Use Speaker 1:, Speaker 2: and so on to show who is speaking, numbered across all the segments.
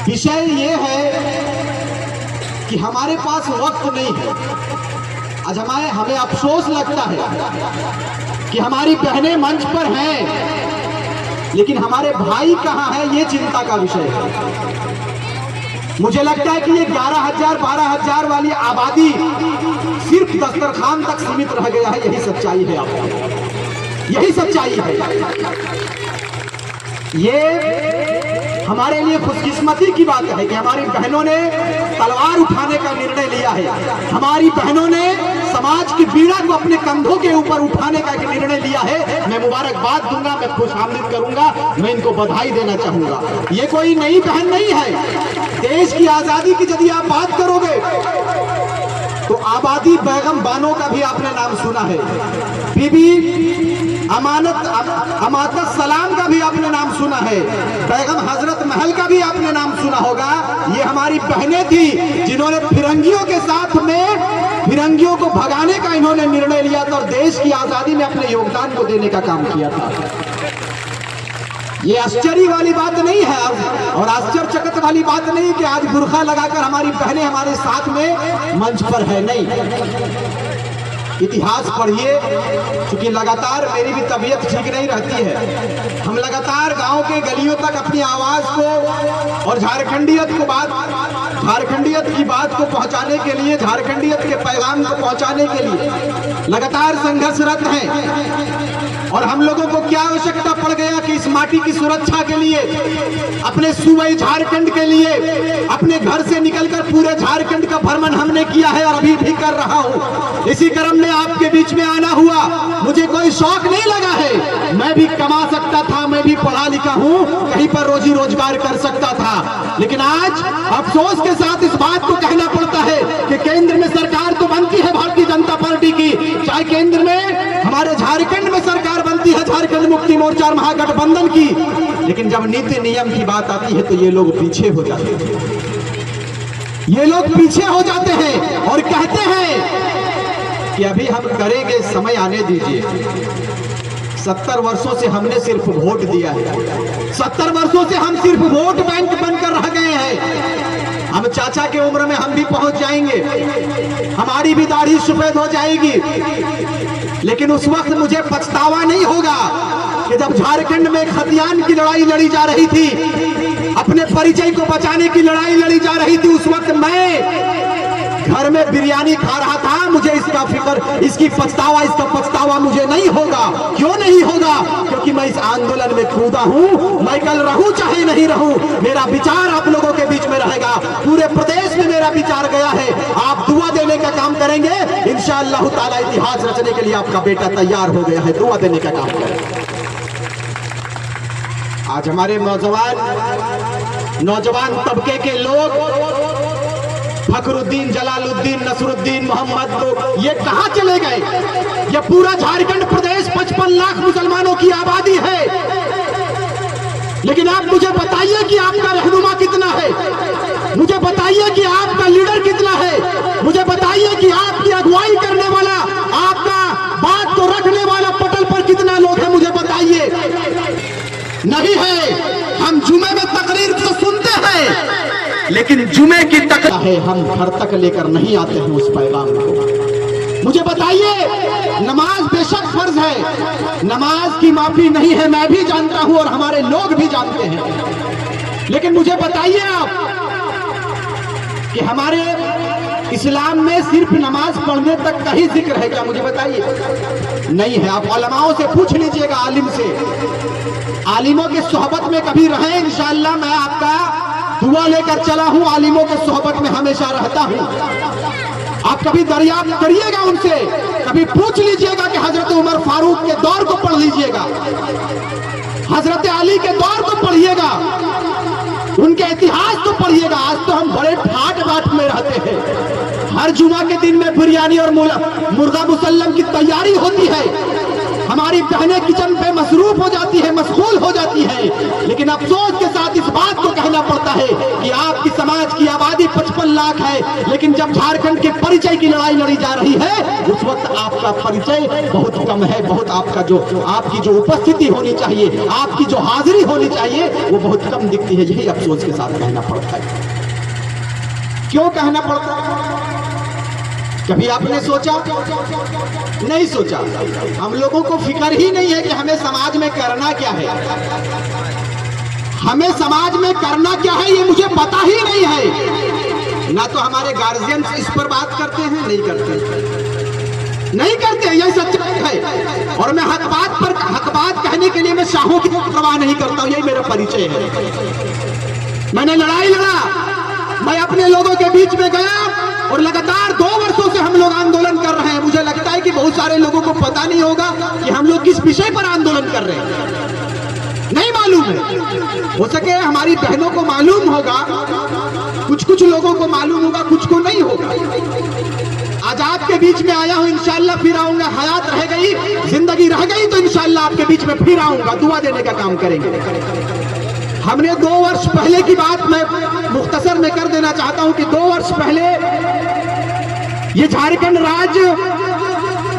Speaker 1: विषय ये है कि हमारे पास वक्त नहीं है। आज हमें अफसोस लगता है कि हमारी बहनें मंच पर हैं, लेकिन हमारे भाई कहाँ हैं, ये चिंता का विषय है। मुझे लगता है कि ये 11,000 12,000 वाली आबादी सिर्फ दस्तरखान तक सीमित रह गया है। यही सच्चाई है, आपको यही सच्चाई है। ये हमारे लिए खुशकिस्मती की बात है कि हमारी बहनों ने तलवार उठाने का निर्णय लिया है। हमारी बहनों ने समाज की पीड़ा को अपने कंधों के ऊपर उठाने का एक निर्णय लिया है। मैं मुबारकबाद दूंगा, मैं खुशामदीद करूंगा, मैं इनको बधाई देना चाहूंगा। ये कोई नई बहन नहीं है। देश की आजादी की यदि आप बात करोगे तो आबादी बेगम बानो का भी आपने नाम सुना है, बीबी अमानत सलाम का भी आपने नाम सुना है, बेगम हजरत महल का भी आपने नाम सुना होगा। ये हमारी बहनें थी जिन्होंने फिरंगियों के साथ में फिरंगियों को भगाने का इन्होंने निर्णय लिया था और देश की आजादी में अपने योगदान को देने का काम किया था। ये आश्चर्य वाली बात नहीं है और आश्चर्यचकित वाली बात नहीं कि आज बुर्खा लगाकर हमारी बहनें हमारे साथ में मंच पर है। नहीं, इतिहास पढ़िए, क्योंकि लगातार मेरी भी तबीयत ठीक नहीं रहती है। हम लगातार गांव के गलियों तक अपनी आवाज को और झारखंडियत की बात को पहुंचाने के लिए, झारखंडियत के पैगाम को पहुंचाने के लिए लगातार संघर्षरत हैं। और हम लोगों को क्या आवश्यकता पड़ गया कि इस माटी की सुरक्षा के लिए, अपने सूबे झारखंड के लिए, अपने घर से निकलकर पूरे झारखंड का भ्रमण हमने किया है और अभी भी कर रहा हूं। इसी क्रम में आपके बीच में आना हुआ। मुझे कोई शौक नहीं लगा है, मैं भी कमा सकता था, मैं भी पढ़ा लिखा हूं, कहीं पर रोजी रोजगार कर सकता था। लेकिन आज अफसोस के साथ इस बात को कहना पड़ता है कि केंद्र में सरकार तो बनती है भारतीय जनता पार्टी की, चाहे केंद्र में हमारे झारखंड में सरकार बनती है झारखंड मुक्ति मोर्चा और महागठबंधन की, लेकिन जब नीति नियम की बात आती है तो ये लोग पीछे हो जाते हैं। ये लोग पीछे हो जाते हैं और कहते हैं कि अभी हम करेंगे, समय आने दीजिए। 70 वर्षों से हमने सिर्फ वोट दिया है, 70 वर्षों से हम सिर्फ वोट बैंक बनकर रह गए हैं। हम चाचा के उम्र में हम भी पहुंच जाएंगे, हमारी भी दाढ़ी सफेद हो जाएगी, लेकिन उस वक्त मुझे पछतावा नहीं होगा कि जब झारखंड में खतियान की लड़ाई लड़ी जा रही थी, अपने परिचय को बचाने की लड़ाई लड़ी जा रही थी, उस वक्त मैं घर में बिरयानी खा रहा था। मुझे इसका फिक्र, इसका पछतावा मुझे नहीं होगा। क्यों नहीं होगा? क्योंकि मैं इस आंदोलन में कूदा हूं। मैं कल रहूं चाहे नहीं रहूं, मेरा विचार आप लोगों के बीच में रहेगा। पूरे प्रदेश में मेरा विचार गया है। आप दुआ देने का काम करेंगे, इंशाअल्लाह ताला इतिहास रचने के लिए आपका बेटा तैयार हो गया है। दुआ देने का काम करेंगे। आज हमारे नौजवान तबके के लोग, फखरुद्दीन, जलालुद्दीन, नसरुद्दीन, मोहम्मद लोग, ये कहां चले गए? ये पूरा झारखंड प्रदेश 55 लाख मुसलमानों की आबादी है, लेकिन आप मुझे बताइए कि आपका रहनुमा कितना है, मुझे बताइए कि आपका लीडर कितना है, मुझे बताइए कि आपकी अगुवाई करने वाला, आपका बात को रखने वाला पटल पर कितना लोग हैं, मुझे बताइए। नहीं है। हम जुमे में तकरीर तो सुनते हैं, लेकिन जुमे की तकरीर है हम घर तक लेकर नहीं आते हैं उस पैगाम को। मुझे बताइए, नमाज बेशक फर्ज है, नमाज की माफी नहीं है, मैं भी जानता हूं और हमारे लोग भी जानते हैं, लेकिन मुझे बताइए आप कि हमारे इस्लाम में सिर्फ नमाज पढ़ने तक का ही जिक्र है क्या? मुझे बताइए। नहीं है। आप उलमाओं से पूछ लीजिएगा, आलिम से, आलिमों के सोहबत में कभी रहे, इंशाअल्लाह मैं आपका दुआ लेकर चला हूं, आलिमों के सोहबत में हमेशा रहता हूं। आप कभी दरियाफ्त करिएगा उनसे, कभी पूछ लीजिएगा कि हजरत उमर फारूक के दौर को पढ़ लीजिएगा, हजरत अली के दौर को पढ़िएगा, उनके इतिहास को पढ़िएगा। आज तो हम बड़े ठाट बाट में रहते हैं। हर जुमा के दिन में बिरयानी और मुर्गा मुसल्लम की तैयारी होती है, हमारी बहनें किचन पे मसरूफ हो जाती है, मशगूल हो जाती है, लेकिन अफसोस के साथ इस बात को कहना पड़ता है कि आपकी समाज की आबादी 55 लाख है, लेकिन जब झारखंड के परिचय की लड़ाई लड़ी जा रही है, उस इस वक्त आपका परिचय बहुत कम है, बहुत आपका जो आपकी जो उपस्थिति होनी चाहिए, आपकी जो हाजिरी होनी चाहिए वो बहुत कम दिखती है। यही अफसोस के साथ कहना पड़ता है। क्यों कहना पड़ता है? कभी आपने सोचा? नहीं सोचा। हम लोगों को फिक्र ही नहीं है कि हमें समाज में करना क्या है, हमें समाज में करना क्या है ये मुझे पता ही नहीं है। ना तो हमारे गार्जियन इस पर बात करते हैं, नहीं करते, यही सच्चाई है। और मैं हक बात कहने के लिए मैं शाहों की परवाह नहीं करता हूं, यही मेरा परिचय है। मैंने लड़ाई लड़ा, मैं अपने लोगों के बीच में गया और लगातार 2 वर्षों से हम लोग आंदोलन कर रहे हैं। मुझे लगता है कि बहुत सारे लोगों को पता नहीं होगा कि हम लोग किस विषय पर आंदोलन कर रहे हैं, नहीं मालूम है। हो सके हमारी बहनों को मालूम होगा, कुछ लोगों को मालूम होगा, कुछ को नहीं होगा। आज आपके बीच में आया हूं, इंशाअल्लाह फिर आऊंगा। हयात रह गई, जिंदगी रह गई तो इंशाअल्लाह आपके बीच में फिर आऊंगा, दुआ देने का काम करेंगे। हमने 2 वर्ष पहले की बात मैं मुख्तसर में कर देना चाहता हूं कि 2 वर्ष पहले ये झारखंड राज्य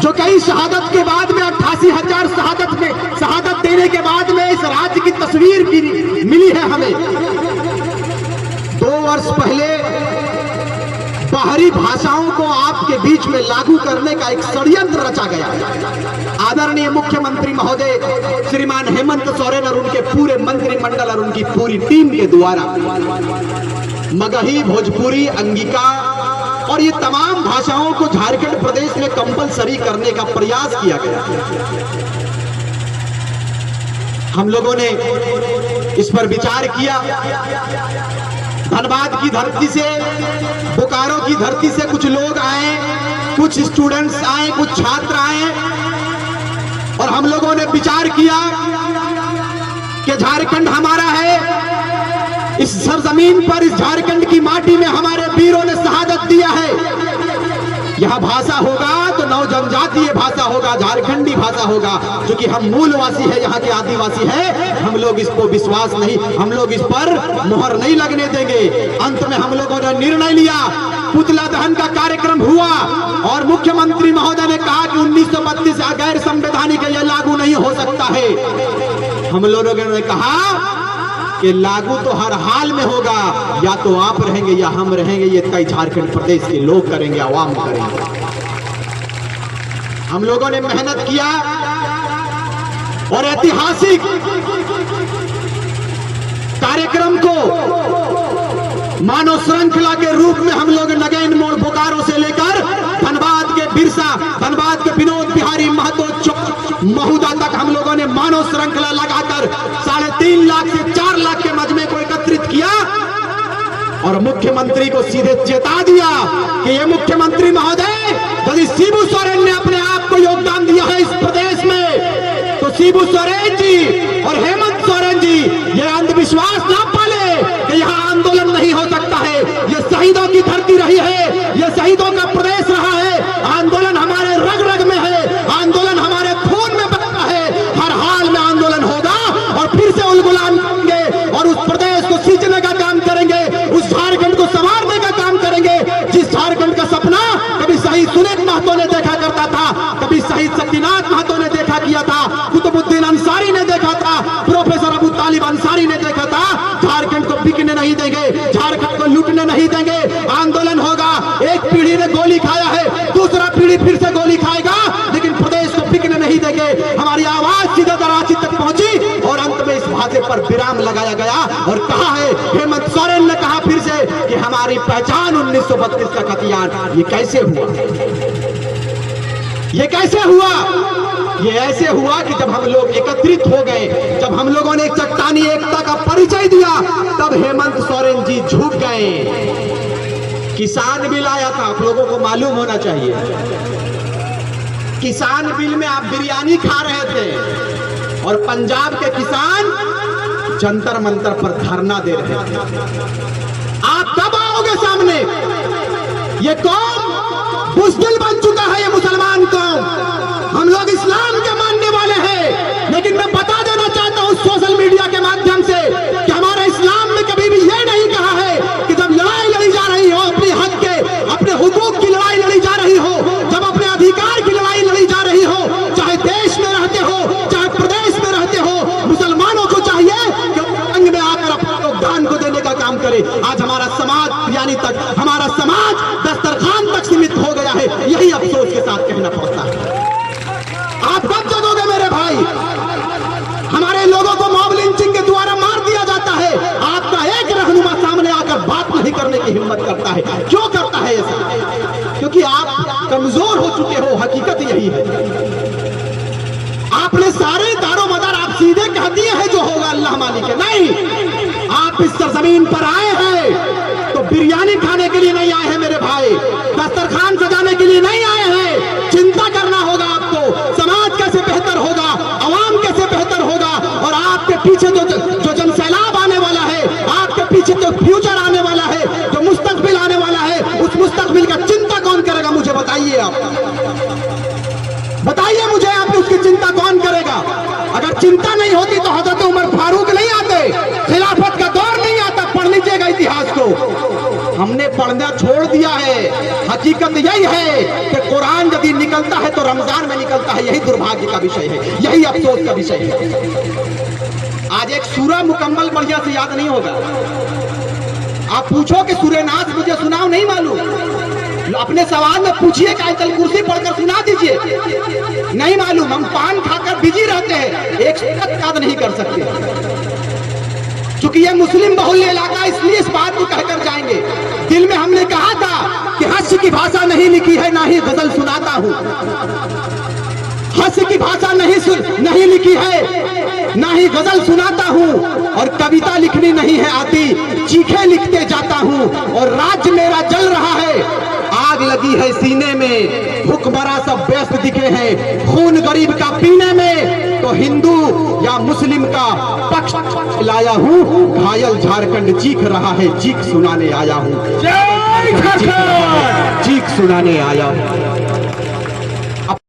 Speaker 1: जो कई शहादत के बाद में 88,000 शहादत देने के बाद में इस राज्य की तस्वीर मिली है हमें। 2 वर्ष पहले बाहरी भाषाओं को आपके बीच में लागू करने का एक षड्यंत्र रचा गया। आदरणीय मुख्यमंत्री महोदय श्रीमान हेमंत सोरेन और उनके पूरे मंत्रिमंडल और उनकी पूरी टीम के द्वारा मगही, भोजपुरी, अंगिका और ये तमाम भाषाओं को झारखंड प्रदेश में कंपलसरी करने का प्रयास किया गया। हम लोगों ने इस पर विचार किया। धनबाद की धरती से, बोकारो की धरती से कुछ लोग आए, कुछ स्टूडेंट्स आए, कुछ छात्र आए और हम लोगों ने विचार किया कि झारखंड हमारा है। इस सरजमीन पर, इस झारखंड की माटी में हमारे वीरों ने शहादत दिया है। यह भाषा होगा तो नव जनजातीय भाषा होगा, झारखंडी भाषा होगा, क्योंकि हम मूलवासी है, यहाँ के आदिवासी है। हम लोग इसको विश्वास नहीं, हम लोग इस पर मोहर नहीं लगने देंगे। अंत में हम लोगों ने निर्णय लिया, पुतला दहन का कार्यक्रम हुआ और मुख्यमंत्री महोदय ने कहा कि 1932 गैर संवैधानिक यह लागू नहीं हो सकता है। हम लोगों ने कहा कि लागू तो हर हाल में होगा, या तो आप रहेंगे या हम रहेंगे, ये तय झारखंड प्रदेश के लोग करेंगे, आवाम करेंगे। हम लोगों ने मेहनत किया और ऐतिहासिक कार्यक्रम को मानव श्रृंखला के रूप में हम लोग नगेन मोड़, बोकारो से लेकर धनबाद के बिरसा, धनबाद के विनोद बिहारी महतो महुदा तक हम लोगों ने मानव श्रृंखला लगाकर 3.5 लाख से 4 लाख के मजमे को एकत्रित किया और मुख्यमंत्री को सीधे चेता दिया कि ये मुख्यमंत्री महोदय, यदि शिबू सोरेन ने अपने आप को योगदान दिया है इस प्रदेश में, तो शिबू सोरेन जी और हेमंत सोरेन जी ये अंधविश्वास ना पाले कि यहाँ आंदोलन नहीं हो सकता है। ये शहीदों की धरती रही है, ये शहीदों का प्रदेश रहा है। आंदोलन हमारे रग रग में है, आंदोलन हमारे खून में बहता है। हर हाल में आंदोलन होगा और फिर से उलगुलान करेंगे और उस प्रदेश को सींचने का काम करेंगे, उस झारखंड को संवारने का काम करेंगे। जिस झारखंड का सपना कभी शहीद सुनीत महतो ने देखा करता था, कभी शहीद शक्तिनाथ महतो ने देखा किया था, कुतुबुद्दीन अंसारी ने देखा था, प्रोफेसर अबू तालिब अंसारी ने देखा था, झारखंड को बिकने नहीं देंगे, झारखंड को लूटने नहीं देंगे। आंदोलन होगा। एक पीढ़ी ने गोली खाया है, दूसरा पीढ़ी फिर से गोली खाएगा, लेकिन प्रदेश को बिकने नहीं देंगे। हमारी आवाज सीधे रांची तक पहुंची और अंत में इस भाषे पर विराम लगाया गया और कहा है, हेमंत सोरेन ने कहा फिर से कि हमारी पहचान 1932 का हथियार। ये कैसे हुआ? ये कैसे हुआ? ये ऐसे हुआ कि जब हम लोग एकत्रित हो गए, जब हम लोगों ने चट्टानी एकता का परिचय दिया, तब हेमंत सोरेन जी झुक गए। किसान बिल आया था, आप लोगों को मालूम होना चाहिए। किसान बिल में आप बिरयानी खा रहे थे और पंजाब के किसान जंतर मंतर पर धरना दे रहे थे। आप कब आओगे सामने? ये कौम बुज़दिल बन चुका है, ये मुसलमान कौम। हम लोग इस्लाम के मानने वाले हैं, लेकिन मैं बता देना चाहता हूं सोशल मीडिया के माध्यम से कि हमारे इस्लाम में कभी भी यह नहीं कहा है कि जब लड़ाई लड़ी जा रही हो, अपने हक के, अपने हुकूक की लड़ाई लड़ी जा रही हो, जब अपने अधिकार काम करे। आज हमारा समाज बिरयानी तक, हमारा समाज दस्तरखान तक सीमित हो गया है। यही अफसोस के साथ कहना पड़ता है। आप कब जगोगे मेरे भाई? हमारे लोगों को मॉब लिंचिंग के द्वारा मार दिया जाता है। आपका एक रहनुमा सामने आकर बात नहीं करने की हिम्मत करता है। क्यों करता है ऐसा? क्योंकि आप कमजोर हो चुके हो। हकीकत यही है। आपने सारे दारो मदार आप सीधे कह दिए हैं जो होगा अल्लाह मालिक है। नहीं, आप इस सरजमीन पर आए हैं तो बिरयानी खाने के लिए नहीं आए हैं मेरे भाई, दस्तरखान सजाने के लिए नहीं आए हैं। चिंता करना होगा आपको, समाज कैसे बेहतर होगा, अवाम कैसे बेहतर होगा, और आपके पीछे जो जनसैलाब आने वाला है, आपके पीछे जो फ्यूचर आने वाला है, जो मुस्तकबिल आने वाला है, उस मुस्तकबिल का चिंता कौन करेगा? मुझे बताइए आप, बताइए मुझे आप, उसकी चिंता कौन करेगा? अगर चिंता नहीं होती तो हजरत उमर फारूक नहीं आते, खिलाफत का दौर नहीं आता। पढ़ लीजिएगा इतिहास को। हमने पढ़ना छोड़ दिया है। हकीकत यही है कि कुरान यदि निकलता है तो रमजान में निकलता है। यही दुर्भाग्य का विषय है, यही अफसोस का विषय है। आज एक सूरा मुकम्मल बढ़िया से याद नहीं होगा। आप पूछो कि सूरे नास मुझे सुनाओ, नहीं मालूम। अपने सवाल में पूछिए कि आयतल कुर्सी पढ़कर सुना दीजिए, नहीं मालूम। हम पान खाकर बिजी रहते हैं, एक सूरत याद नहीं कर सकते। चूंकि ये मुस्लिम बहुल्य इलाका, इसलिए इस बात को कहकर जाएंगे। दिल में हमने कहा था कि हंस की भाषा नहीं लिखी है, ना ही गजल सुनाता हूं। हंस की भाषा नहीं लिखी है, ना ही गजल सुनाता हूं, और कविता लिखनी नहीं है आती, चीखे लिखते जाता हूं। और राज्य मेरा जल रहा है, आग लगी है सीने में, हुक्मरां सब व्यस्त दिखे हैं खून गरीब का पीने में। तो हिंदू या मुस्लिम का पक्ष लाया हूं, घायल झारखंड चीख रहा है, चीख सुनाने आया हूं, चीख सुनाने आया हूं।